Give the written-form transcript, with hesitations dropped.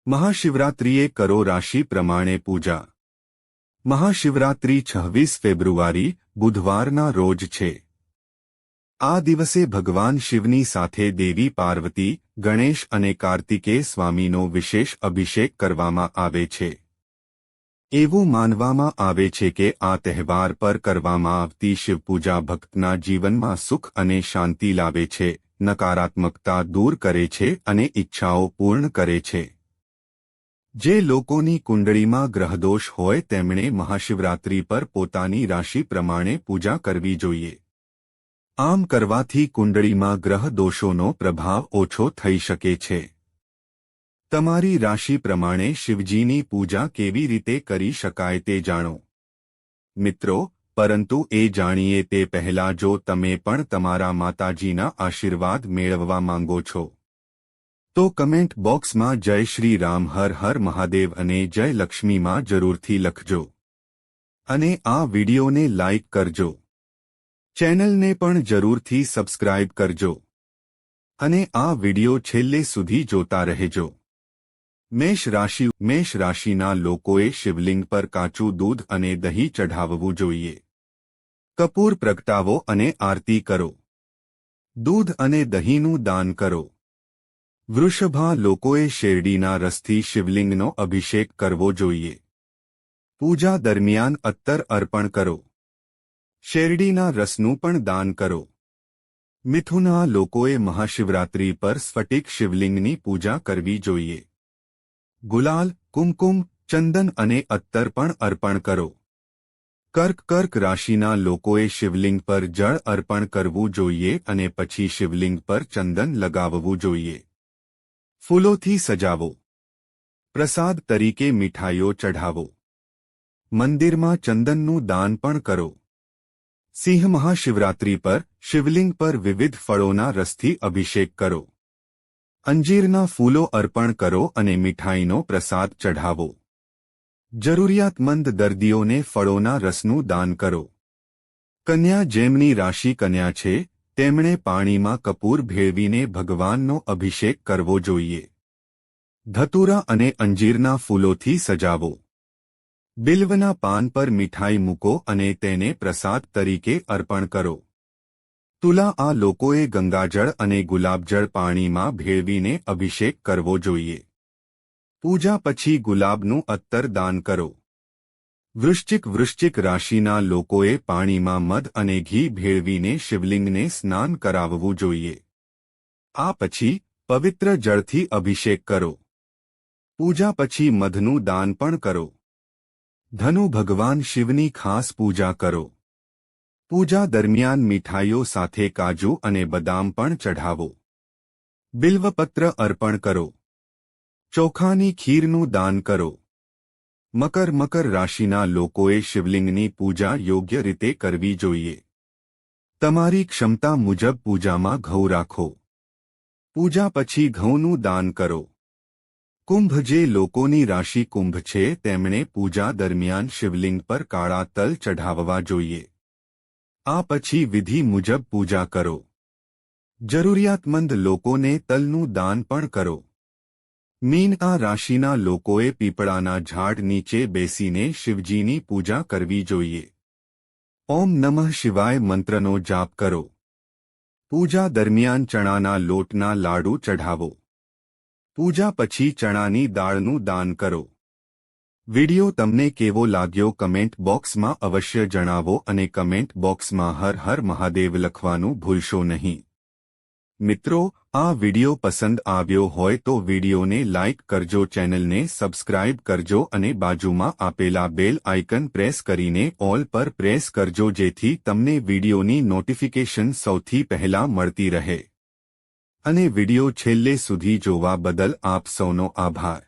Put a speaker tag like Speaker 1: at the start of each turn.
Speaker 1: મહાશિવરાત્રિએ કરો રાશિ પ્રમાણે પૂજા। મહાશિવરાત્રિ 26 ફેબ્રુઆરી બુધવારના રોજ છે। આ દિવસે ભગવાન શિવની સાથે દેવી પાર્વતી, ગણેશ અને કાર્તિકેય સ્વામીનો વિશેષ અભિષેક કરવામાં આવે છે। એવું માનવામાં આવે છે કે આ તહેવાર પર કરવામાં આવતી શિવપૂજા ભક્તના જીવનમાં સુખ અને શાંતિ લાવે છે, નકારાત્મકતા દૂર કરે છે અને ઈચ્છાઓ પૂર્ણ કરે છે। જે લોકોની કુંડળીમાં ગ્રહદોષ હોય તેમણે મહાશિવરાત્રિ પર પોતાની રાશિ પ્રમાણે પૂજા કરવી જોઈએ। આમ કરવાથી કુંડળીમાં ગ્રહ દોષોનો પ્રભાવ ઓછો થઈ શકે છે। તમારી રાશિ પ્રમાણે શિવજીની પૂજા કેવી રીતે કરી શકાય તે જાણો। મિત્રો, પરંતુ એ જાણીએ તે પહેલા જો તમે પણ તમારા માતાજીના આશીર્વાદ મેળવવા માંગો છો તો કમેન્ટ બોક્સમાં જય શ્રી રામ, હર હર મહાદેવ અને જય લક્ષ્મીમાં જરૂરથી લખજો અને આ વિડીયોને લાઇક કરજો। ચેનલને પણ જરૂરથી સબસ્ક્રાઇબ કરજો અને આ વિડીયો છેલ્લે સુધી જોતા રહેજો। મેષ રાશિના લોકોએ શિવલિંગ પર કાચું દૂધ અને દહીં ચઢાવવું જોઈએ। કપૂર પ્રગટાવો અને આરતી કરો। દૂધ અને દહીંનું દાન કરો। વૃષભા લોકોએ શેરડીના રસથી શિવલિંગનો અભિષેક કરવો જોઈએ। પૂજા દરમિયાન અત્તર અર્પણ કરો। શેરડીના રસનું પણ દાન કરો। મિથુના લોકોએ મહાશિવરાત્રિ પર સ્ફટિક શિવલિંગની પૂજા કરવી જોઈએ। ગુલાલ, કુમકુમ, ચંદન અને અત્તર પણ અર્પણ કરો। કર્ક રાશિના લોકોએ શિવલિંગ પર જળ અર્પણ કરવું જોઈએ અને પછી શિવલિંગ પર ચંદન લગાવવું જોઈએ। ફૂલોથી સજાવો। પ્રસાદ તરીકે મીઠાઈઓ ચઢાવો। મંદિરમાં ચંદનનું દાન પણ કરો। સિંહ મહાશિવરાત્રિ પર શિવલિંગ પર વિવિધ ફળોના રસથી અભિષેક કરો। અંજીરના ફૂલો અર્પણ કરો અને મીઠાઈનો પ્રસાદ ચઢાવો। જરૂરિયાતમંદ દર્દીઓને ફળોના રસનું દાન કરો। કન્યા જેમની રાશિ કન્યા છે તેમણે પાણીમાં કપૂર ભેળવીને ભગવાનનો અભિષેક કરવો જોઈએ। ધતુરા અને અંજીરના ફૂલોથી સજાવો। બિલ્વના પાન પર મીઠાઈ મૂકો અને તેને પ્રસાદ તરીકે અર્પણ કરો। તુલા આ લોકોએ ગંગાજળ અને ગુલાબજળ પાણીમાં ભેળવીને અભિષેક કરવો જોઈએ। પૂજા પછી ગુલાબનું અત્તર દાન કરો। વૃશ્ચિક રાશિના લોકોએ પાણીમાં મધ અને ઘી ભેળવીને શિવલિંગને સ્નાન કરાવવું જોઈએ। આ પછી પવિત્ર જળથી અભિષેક કરો। પૂજા પછી મધનું દાન પણ કરો। ધનુ ભગવાન શિવની ખાસ પૂજા કરો। પૂજા દરમિયાન મીઠાઈઓ સાથે કાજુ અને બદામ પણ ચઢાવો। બિલ્વપત્ર અર્પણ કરો। ચોખાની ખીરનું દાન કરો। મકર રાશિના લોકોએ શિવલિંગની પૂજા યોગ્ય રીતે કરવી જોઈએ। તમારી ક્ષમતા મુજબ પૂજામાં ઘઉં રાખો। પૂજા પછી ઘઉંનું દાન કરો। કુંભ જે લોકોની રાશિ કુંભ છે તેમણે પૂજા દરમિયાન શિવલિંગ પર કાળા તલ ચઢાવવા જોઈએ। આ પછી વિધિ મુજબ પૂજા કરો। જરૂરિયાતમંદ લોકોને તલનું દાન પણ કરો। મીન આ રાશિના લોકોએ પીપળાના ઝાડ નીચે બેસીને શિવજીની પૂજા કરવી જોઈએ। ઓમ નમઃ શિવાય મંત્રનો જાપ કરો। પૂજા દરમિયાન ચણાના લોટના લાડુ ચઢાવો। પૂજા પછી ચણાની દાળનું દાન કરો। વિડિયો તમને કેવો લાગ્યો કમેન્ટ બોક્સમાં અવશ્ય જણાવો અને કમેન્ટ બોક્સમાં હર હર મહાદેવ લખવાનું ભૂલશો નહીં। મિત્રો, આ વિડિયો પસંદ આવ્યો હોય તો વિડિયોને લાઇક કરજો, ચેનલને સબસ્ક્રાઇબ કરજો અને બાજુમાં આપેલા બેલ આઇકન પ્રેસ કરીને ઓલ પર પ્રેસ કરજો જેથી તમને વિડિયોની નોટિફિકેશન સૌથી પહેલા મળતી રહે। અને વિડિયો છેલ્લે સુધી જોવા બદલ આપ સૌનો આભાર।